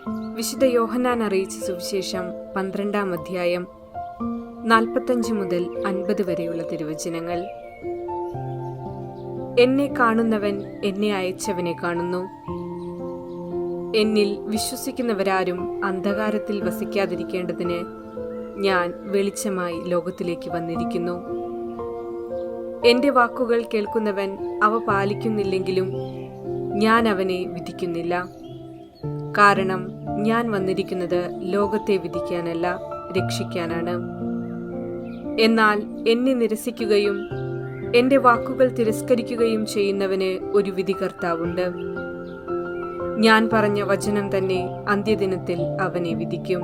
വിശുദ്ധ യോഹന്നാൻ അറിയിച്ച സുവിശേഷം 12-ാം അധ്യായം 45 മുതൽ 50 വരെയുള്ള തിരുവചനങ്ങൾ. എന്നെ കാണുന്നവൻ എന്നെ അയച്ചവനെ കാണുന്നു. എന്നിൽ വിശ്വസിക്കുന്നവരാരും അന്ധകാരത്തിൽ വസിക്കാതിരിക്കേണ്ടതിന് ഞാൻ വെളിച്ചമായി ലോകത്തിലേക്ക് വന്നിരിക്കുന്നു. എന്റെ വാക്കുകൾ കേൾക്കുന്നവൻ അവ പാലിക്കുന്നില്ലെങ്കിലും ഞാൻ അവനെ വിധിക്കുന്നില്ല. കാരണം ഞാൻ വന്നിരിക്കുന്നത് ലോകത്തെ വിധിക്കാനല്ല, രക്ഷിക്കാനാണ്. എന്നാൽ എന്നെ നിരസിക്കുകയും എന്റെ വാക്കുകൾ തിരസ്കരിക്കുകയും ചെയ്യുന്നവന് ഒരു വിധികർത്താവുണ്ട്. ഞാൻ പറഞ്ഞ വചനം തന്നെ അന്ത്യദിനത്തിൽ അവനെ വിധിക്കും.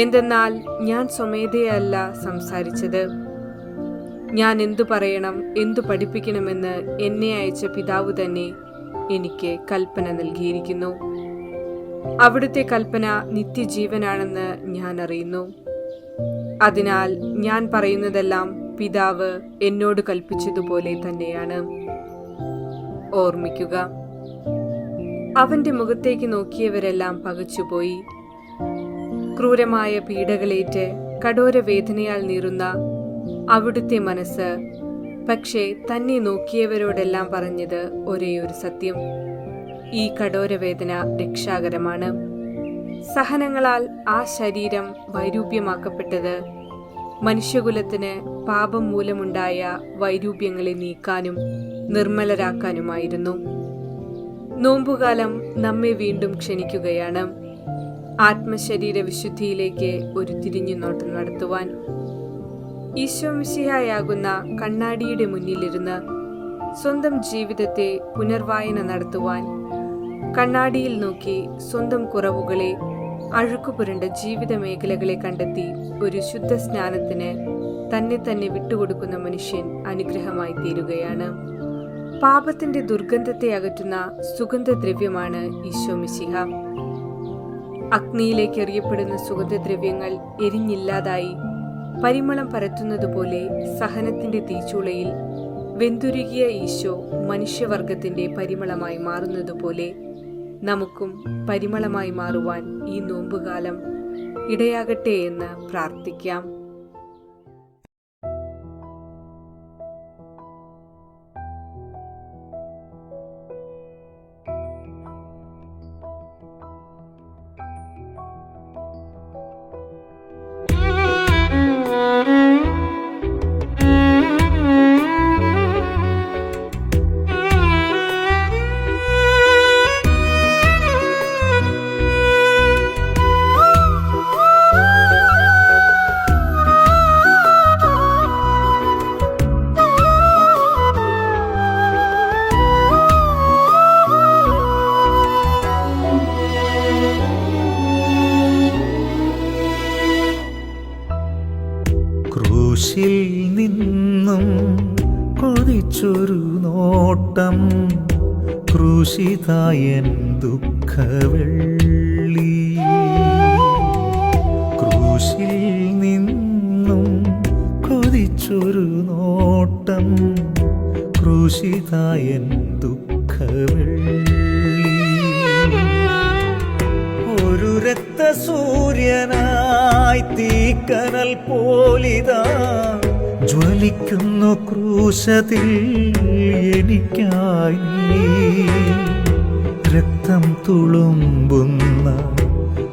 എന്തെന്നാൽ ഞാൻ സ്വമേധയല്ല സംസാരിച്ചത്. ഞാൻ എന്തു പറയണം, എന്തു പഠിപ്പിക്കണമെന്ന് എന്നെ അയച്ച പിതാവ് തന്നെ എനിക്ക് കൽപ്പന നൽകിയിരിക്കുന്നു. അവിടുത്തെ കൽപ്പന നിത്യജീവനാണെന്ന് ഞാൻ അറിയുന്നു. അതിനാൽ ഞാൻ പറയുന്നതെല്ലാം പിതാവ് എന്നോട് കൽപ്പിച്ചതുപോലെ തന്നെയാണ്. ഓർമ്മിക്കുക, അവന്റെ മുഖത്തേക്ക് നോക്കിയവരെല്ലാം പകച്ചുപോയി. ക്രൂരമായ പീഡകളേറ്റ് കഠോരവേദനയാൽ നീറുന്ന അവിടുത്തെ മനസ്സ് പക്ഷേ തന്നെ നോക്കിയവരോടെല്ലാം പറഞ്ഞത് ഒരേയൊരു സത്യം: ഈ കഠോരവേദന രക്ഷാകരമാണ്. സഹനങ്ങളാൽ ആ ശരീരം വൈരൂപ്യമാക്കപ്പെട്ടത് മനുഷ്യകുലത്തിന് പാപം മൂലമുണ്ടായ വൈരൂപ്യങ്ങളെ നീക്കാനും നിർമ്മലരാക്കാനുമായിരുന്നു. നോമ്പുകാലം നമ്മെ വീണ്ടും ക്ഷണിക്കുകയാണ്, ആത്മശരീര വിശുദ്ധിയിലേക്ക് ഒരു തിരിഞ്ഞുനോട്ടം നടത്തുവാൻ. ഈശോമിശിഹായാകുന്ന കണ്ണാടിയുടെ മുന്നിലിരുന്ന് സ്വന്തം ജീവിതത്തെ പുനർവായന നടത്തുവാൻ, കണ്ണാടിയിൽ നോക്കി സ്വന്തം കുറവുകളെ, അഴുക്കുപുരണ്ട ജീവിത മേഖലകളെ കണ്ടെത്തി ഒരു ശുദ്ധ സ്നാനത്തിന് തന്നെ വിട്ടുകൊടുക്കുന്ന മനുഷ്യൻ അനുഗ്രഹമായി തീരുകയാണ്. പാപത്തിന്റെ ദുർഗന്ധത്തെ അകറ്റുന്ന സുഗന്ധദ്രവ്യമാണ് ഈശോമിശിഹ. അഗ്നിയിലേക്ക് എറിയപ്പെടുന്ന സുഗന്ധദ്രവ്യങ്ങൾ എരിഞ്ഞില്ലാതായി പരിമളം പരത്തുന്നതുപോലെ സഹനത്തിന്റെ തീച്ചൂളയിൽ വെന്തുരുകിയ ഈശോ മനുഷ്യവർഗത്തിന്റെ പരിമളമായി മാറുന്നതുപോലെ നമുക്കും പരിമളമായി മാറുവാൻ ഈ നോമ്പുകാലം ഇടയാകട്ടെ എന്ന് പ്രാർത്ഥിക്കാം. ക്രൂശിൽ നിന്നും കൊതിച്ചൊരു നോട്ടം, ക്രൂശിതായൻ ദുഃഖവെള്ളി. ക്രൂശിൽ നിന്നും കൊതിച്ചൊരു നോട്ടം, ക്രൂശിതായൻ ദുഃഖവെള്ളി. ഒരു രക്തസൂര്യനായി തീക്കനൽ പോലിതാ ജ്വലിക്കുന്നു ക്രൂശത്തിൽ എനിക്കായി നീ. രക്തം തുളുമ്പുന്ന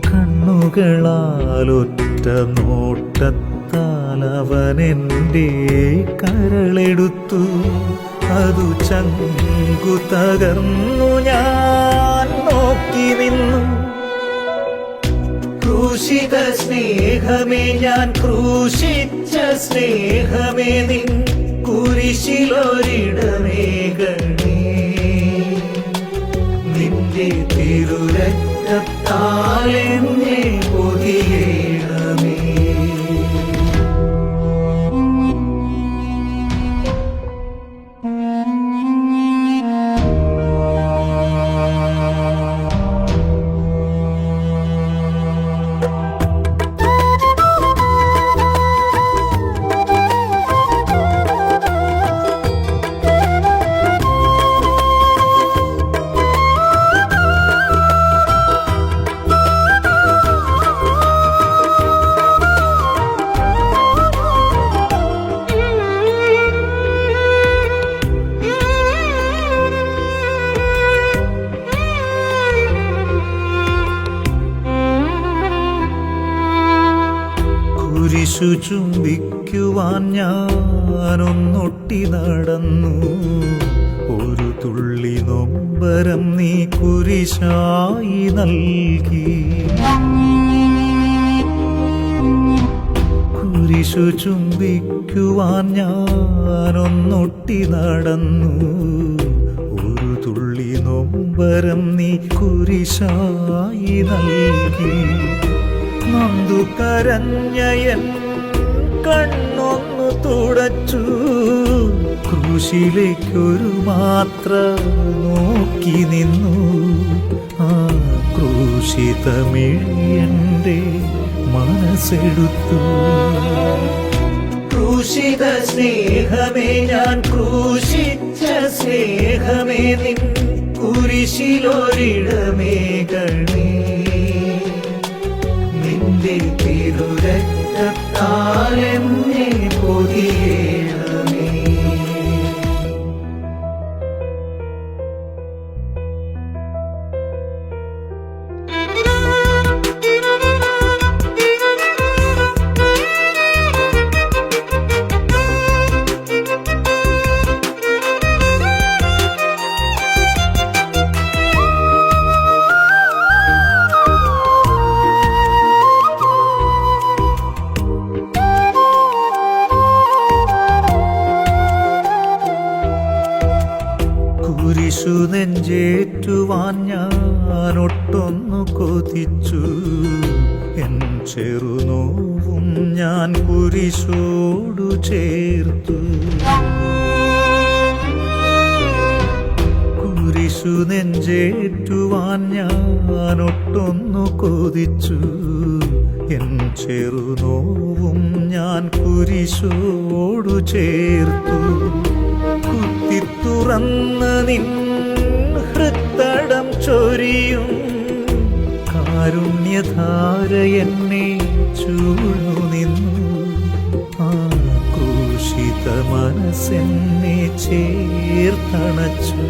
കണ്ണുകളാലൊറ്റ നോട്ടത്താൽ അവനെൻ്റെ കരളെടുത്തു. അതു ചങ്കു തകർന്നു ഞാൻ നോക്കി നിന്നു. ക്രൂശിത സ്നേഹമേ, ഞാൻ ക്രൂശിച്ച സ്നേഹമേ, നിൻ കുരിശിലൊരിടമേകണേ. നിന്റെ തിരുരക്തത്താൽ എന്നെ പൊതിയേണമേ. കുരിശു ചുംബിക്കുവാൻ ഞാനൊന്നൊട്ടി നടന്നു. ഒരു തുള്ളി നൊമ്പരം നീ കുരിശായി നൽകി. കുരിശു ചുംബിക്കുവാൻ ഞാനൊന്നൊട്ടി നടന്നു. ഒരു തുള്ളി നൊമ്പരം നീ കുരിശായി നൽകി. നൊന്തു കരഞ്ഞയൻ കണ്ണൊന്നു തുടച്ചു. ക്രൂശിലേക്കൊരു മാത്ര നോക്കി നിന്നു. ആ ക്രൂശിതമിഴിയന്റെ മനസ്സെടുത്തു. ക്രൂശിത സ്നേഹമേ ഞാൻ ക്രൂശിച്ച സ്നേഹമേ നിൻ കുരിശിലൊരിടമേകണേ. നിന്റെ തിരുരക്തത്താലെന്നെ പൊതിയേണമേ. കുരിശു നെഞ്ചേറ്റുവാൻ ഞാനൊട്ടൊന്നു കൊതിച്ചു. എൻ ചെറുനോവും ഞാൻ കുരിശോടു ചേർത്തു. കുരിശു നെഞ്ചേറ്റുവാൻ ഞാനൊട്ടൊന്നു കൊതിച്ചു. എൻ ചെറുനോവും ഞാൻ കുരിശോടു ചേർത്തു. കുത്തിത്തുറന്ന നിൻ ഹൃത്തടം ചൊരിയും കാരുണ്യധാര എന്നെ ചൂഴ്ന്നു നിന്നു. ആ ക്രൂശിത മനസ്സെന്നെ ചേർത്തണച്ചു.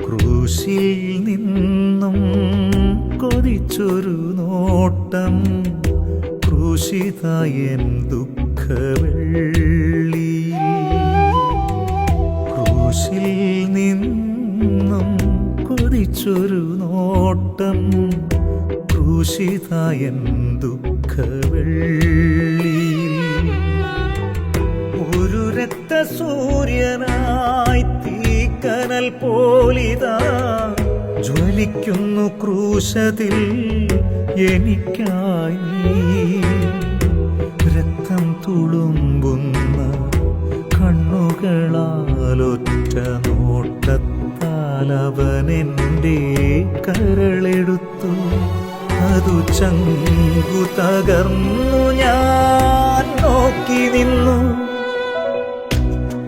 ക്രൂശിൽ നിന്നും കൊതിച്ചൊരു നോട്ടം ക്രൂശിതയൻ ദുഃഖവെള്ളി. ക്രൂശിൽ നിന്നും കൊതിച്ചൊരു നോട്ടം ക്രൂശിതയൻ ദുഃഖവെള്ളി. ഒരു രക്തസൂര്യനായി തീക്കനൽ പോലിതാ ജ്വലിക്കുന്നു ക്രൂശത്തിൽ എനിക്കായി നീ. രക്തം തുളുമ്പുന്ന കണ്ണുകളാലൊറ്റ നോട്ടത്താൽ അവനെൻ്റെ കരളെടുത്തു. അതു ചങ്കു തകർന്നു ഞാൻ നോക്കി നിന്നു.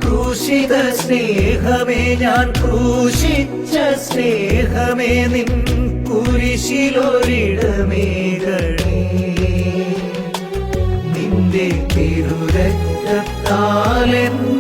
ക്രൂശിത സ്നേഹമേ ഞാൻ ക്രൂശിച്ച സ്നേഹമേ നിൻ കുരിശിലൊരിടമേകണേ. നിന്റെ തിരുരക്തത്താലെന്നെ